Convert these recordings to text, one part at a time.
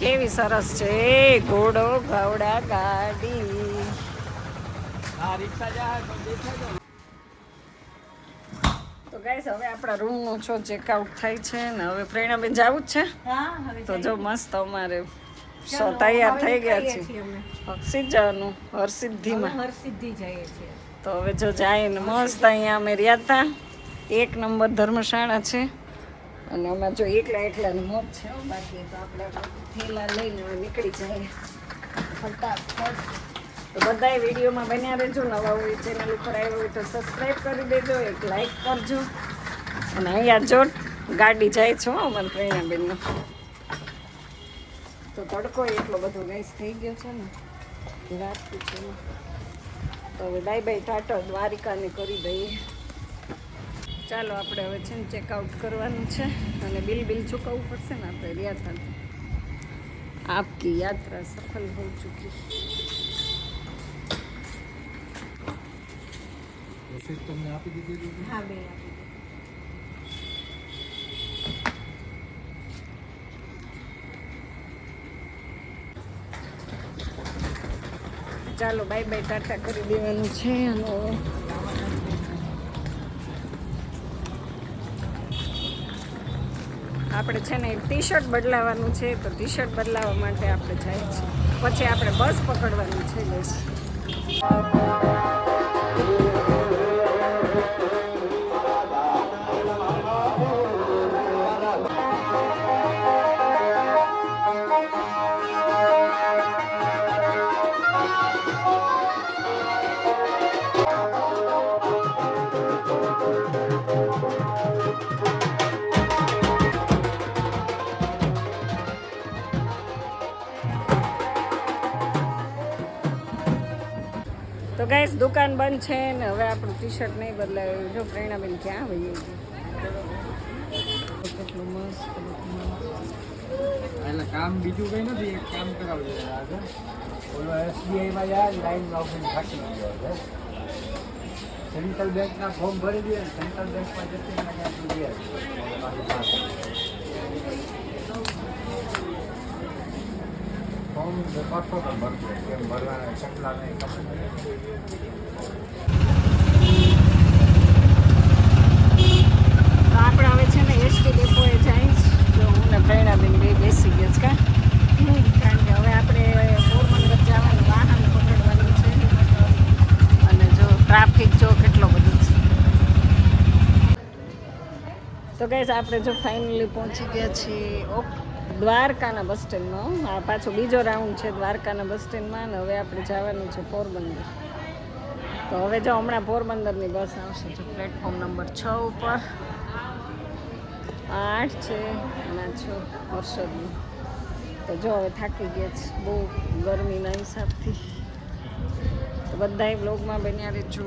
કેવી સરસ છે ઘોડો ઘોડા ગાડી. તો ગાઈસ હવે આપણા રૂમનો છો ચેકઆઉટ થાય છે ને હવે પ્રેરણાબેન જવું જ છે. તો જો મસ્ત અમારે તૈયાર થઈ ગયા છે. હર્ષિદ જવાનું હરસિદ્ધિ જઈએ છીએ. તો હવે જો જાય ને મસ્ત અહીંયા અમે રહ્યા હતા. 1 નંબર ધર્મશાળા છે અને અમે જો એકલા મોજ છે. બાકી તો આપણે થેલા લઈને નીકળી જાય ફટાફટ. તો બધાય વિડીયોમાં બન્યા રહેજો. નવા હોય ચેનલ ઉપર આવ્યો હોય તો સબસ્ક્રાઈબ કરી દેજો, એક લાઈક કરજો. અને અહીંયા જો ગાડી જાય છે અમારે પ્રેરણાબેનનો. તો તડકો એટલો બધો ગેસ થઈ ગયો છે ને રાત પૂછે. તો હવે બાય બાય ટાટા દ્વારિકાને કરી દઈએ. ચાલો આપણે હવે છે ને ચેકઆઉટ કરવાનું છે અને બિલ ચૂકવવું પડશે ને. આપણે રહ્યા હતા. આપકી યાત્રા સફળ હો ચૂકી. તમને આપી દીધી? હા બે આપી. ચાલો બાય બાય ટાટા કરી દેવાનું છે. અને આપણે છે ને એક ટી શર્ટ બદલાવાનું છે. તો ટી શર્ટ બદલાવવા માટે આપણે જાય છે. પછી આપણે બસ પકડવાની છે. બસ તો ગાઈસ દુકાન બંધ છે ને હવે આપણું ટી શર્ટ નહીં બદલાવ્યું. જો પ્રેરણાબેન ક્યાં વહી ગઈ. કેટલું મસ્ત એટલે કામ બીજું કંઈ નથી. એક કામ કરાવજો. ઓલો SBIમાં જાય લાઈનમાં ઉભીને થાકી ગયો છે. સેન્ટ્રલ બેંકના ફોર્મ ભરી દે. સેન્ટ્રલ બેંકમાં જતી ફોર્મ કરશો તો ભરજો. કેમ ભરવાના કેટલા નહીં ખબર. આપણે હવે છે ને એસટી ડેપોએ જાય. જો હું ને પ્રેરણાબેન બે બેસી ગયા છે. કારણ કે હવે આપણે પોરબંદર જવાનું વાહન પકડવાનું છે. અને જો ટ્રાફિક જો કેટલો બધો છે. તો ગાઈસ આપણે જો ફાઇનલી પહોંચી ગયા છીએ દ્વારકાના બસ સ્ટેન્ડમાં. આ પાછો બીજો રાઉન્ડ છે દ્વારકાના બસ સ્ટેન્ડમાં. અને હવે આપણે જવાનું છે પોરબંદર. તો હવે જો હમણાં પોરબંદરની બસ આવશે. જો પ્લેટફોર્મ નંબર 6 ઉપર 8 છે અને 6 વરસાદની. તો જો હવે થાકી ગયા છે બહુ ગરમીના હિસાબથી. તો બધાય બ્લોગમાં બન્યા રહેજો.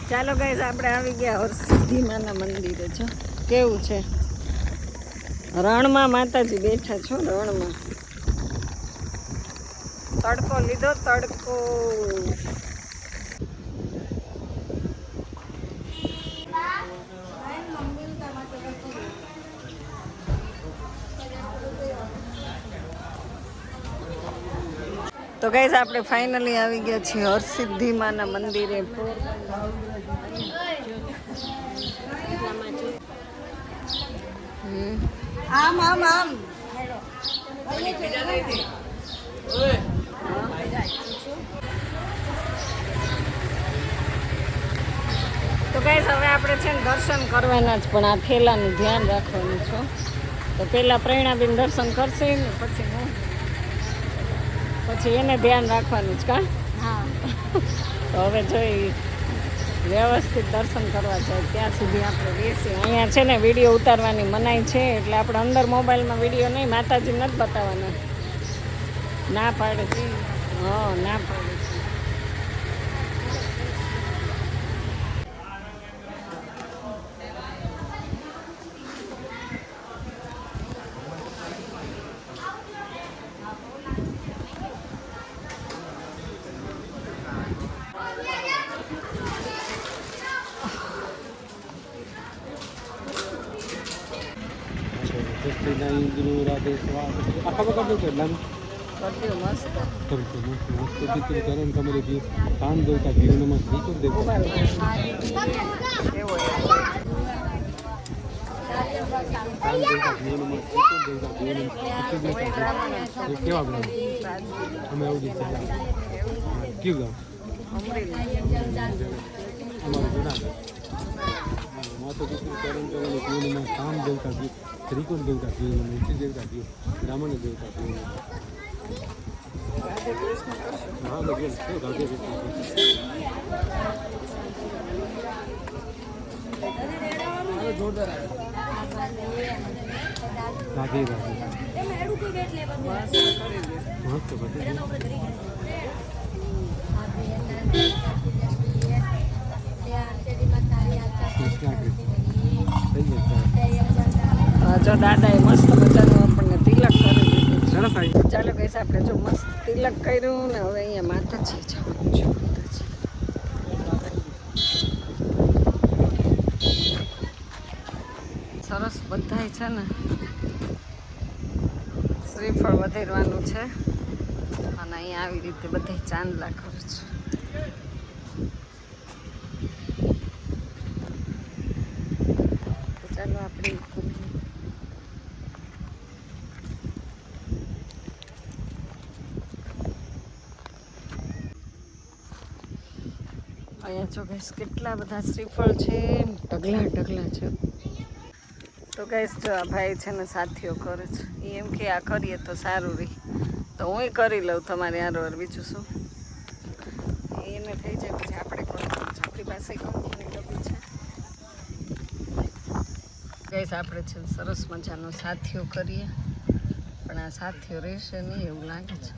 ચાલો ગાઈસ આપણે આવી ગયા હરસિદ્ધિમાના મંદિરે. છો કેવું છે. રણમાં માતાજી બેઠા છો. રણમાં તડકો લીધો. તડકો તો ગાઈસ આપણે ફાઇનલી આવી ગયા છીએ હરસિદ્ધિમાના મંદિરે. આમ આમ આમ તો ગાઈસ હવે આપણે છે ને દર્શન કરવાના જ. પણ આ થેલાનું ધ્યાન રાખવાનું છે. તો પહેલાં પ્રેરણાબેન દર્શન કરશે ને પછી એને ધ્યાન રાખવાનું જ. કા હા. તો હવે જોઈ વ્યવસ્થિત દર્શન કરવા જાય ત્યાં સુધી આપણે બેસી. અહીંયા છે ને વિડીયો ઉતારવાની મનાઈ છે. એટલે આપણે અંદર મોબાઈલમાં વિડીયો નહીં, માતાજી નથી બતાવવાના. ના પાડે છે. હા ના પાડે છે. કર્યું મસ્ત. કેવો ત્રિકોણ દેવતા મૂર્તિ દેવતા બ્રાહ્મણ દેવતા જોરદાર રાધે રાધે મસ્ત જો દાદાએ મસ્ત મજાનું આપણને તિલક કરી દીધું. ચાલો કહીશ આપણે જો મસ્ત તિલક કર્યું ને હવે અહીંયા માતાજી જવાનું છે. સરસ બધાય છે ને શ્રીફળ વધેરવાનું છે અને અહીંયા આવી રીતે બધાય ચાંદલા કરું છું. ચાલો આપણે અહીંયા જો ગાઈસ કેટલા બધા શ્રીફળ છે, ઢગલા છે. તો ગાઈસ જો આ ભાઈ છે ને સાથીઓ કરે છે, એમ કે આ કરીએ તો સારું રહી, તો હું કરી લઉં તમારે હારોહાર. બીજું શું એને થઈ જાય પછી આપણે કરવાનું છે. આપણી પાસે કંપની ડબ્બી છે ગાઈસ. આપણે છે સરસ મજાનો સાથીઓ કરીએ, પણ આ સાથીઓ રહેશે નહીં એવું લાગે છે.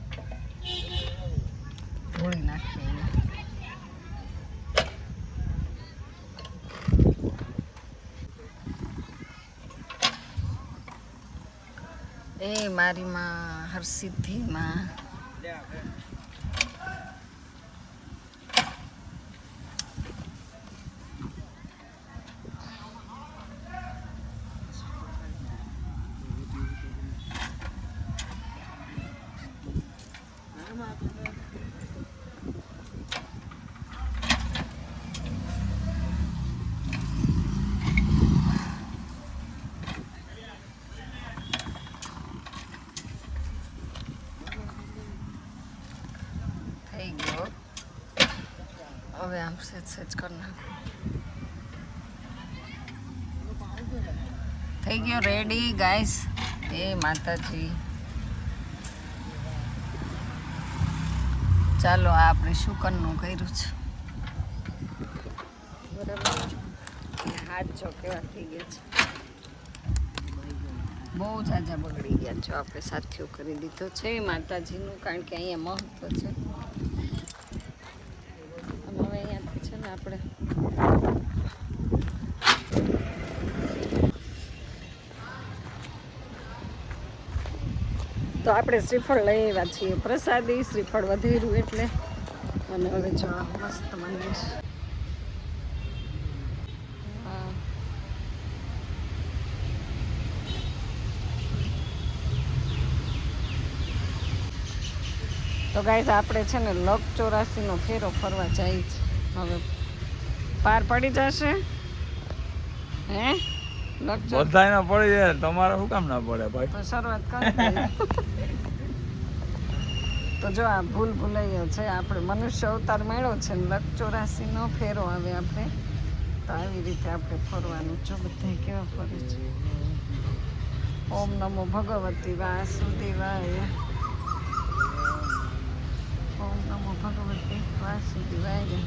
ધોળી નાખીએ એને. એ મારી માં હરસિદ્ધિ માં થઈ ગયો. હવે આમ સેજ કરી નાખો. થઈ ગયો રેડી ગાઈસ. એ માતાજી, ચાલો આ આપણે શુકનનું કર્યું છે બરાબર. હાથ જો કેવા થઈ ગયા છે, બહુ જાજા બગડી ગયા છે. આપણે સાથીઓ કરી દીધો છે માતાજીનું, કારણ કે અહીંયા મહત્વ છે. અને હવે અહીંયાથી છે ને આપણે તો આપણે શ્રીફળ લઈ આવ્યા છીએ પ્રસાદી. શ્રીફળ વધેરું એટલે. અને હવે જો મસ્ત મંદિર. તો ગાઈસ આપણે છે ને લક 84નો ફેરો ફરવા જાય છે. હવે પાર પડી જશે હે? બધાય ના પડી જાય, તમારે શું કામ ના પડે ભાઈ? તો શરૂઆત કરી દઈએ. તો જો આ ભૂલ ભૂલાઈ છે, આપણે મનુષ્ય અવતાર મળ્યો છે ને લક 84નો ફેરો આવે આપણે. તો આવી રીતે આપણે ફરવાનું. જો બધા કેવા ફરે છે. ઓમ નમો ભગવતી વાસુદેવાય. ઓમ નમો ભગવતે વાસુદેવાય.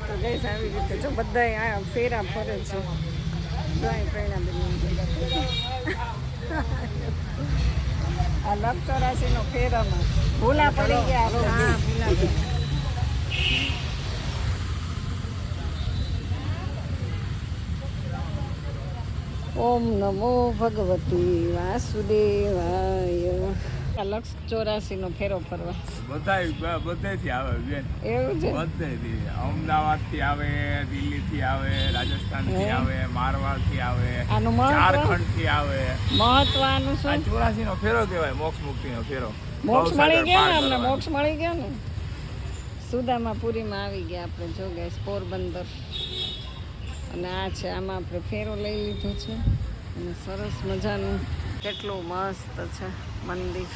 તો ગઈસ આવી રીતે જો બધા આ ફેરા ફરે છે. આ લક 84નો ફેરામાં ભૂલા પડી ગયા. હા, ભૂલા પડી. ઓમ નમો ભગવતી વાસુદેવાય. લક્ષ 84 નો ફેરો ફરવા બધેથી આવે બેન, એવું છે. બધેથી. અમદાવાદથી આવે, દિલ્હીથી આવે, રાજસ્થાનથી આવે, મારવાડથી આવે, આનું મહત્વ ઝારખંડથી આવે. મહત્વ આનું આ શું? 84 નો ફેરો કહેવાય, મોક્ષ મુક્તિનો ફેરો. મોક્ષ મળી ભવસાગર ગયા ને, પાર અમને કરવાનો. મોક્ષ મળી ગયા ને. સુદામાપુરીમાં આવી ગયા આપણે, જો ગાઈસ, પોરબંદર. અને આ છે, આમાં આપણે ફેરો લઈ લીધો છે. અને સરસ મજાનું કેટલું મસ્ત છે મંદિર.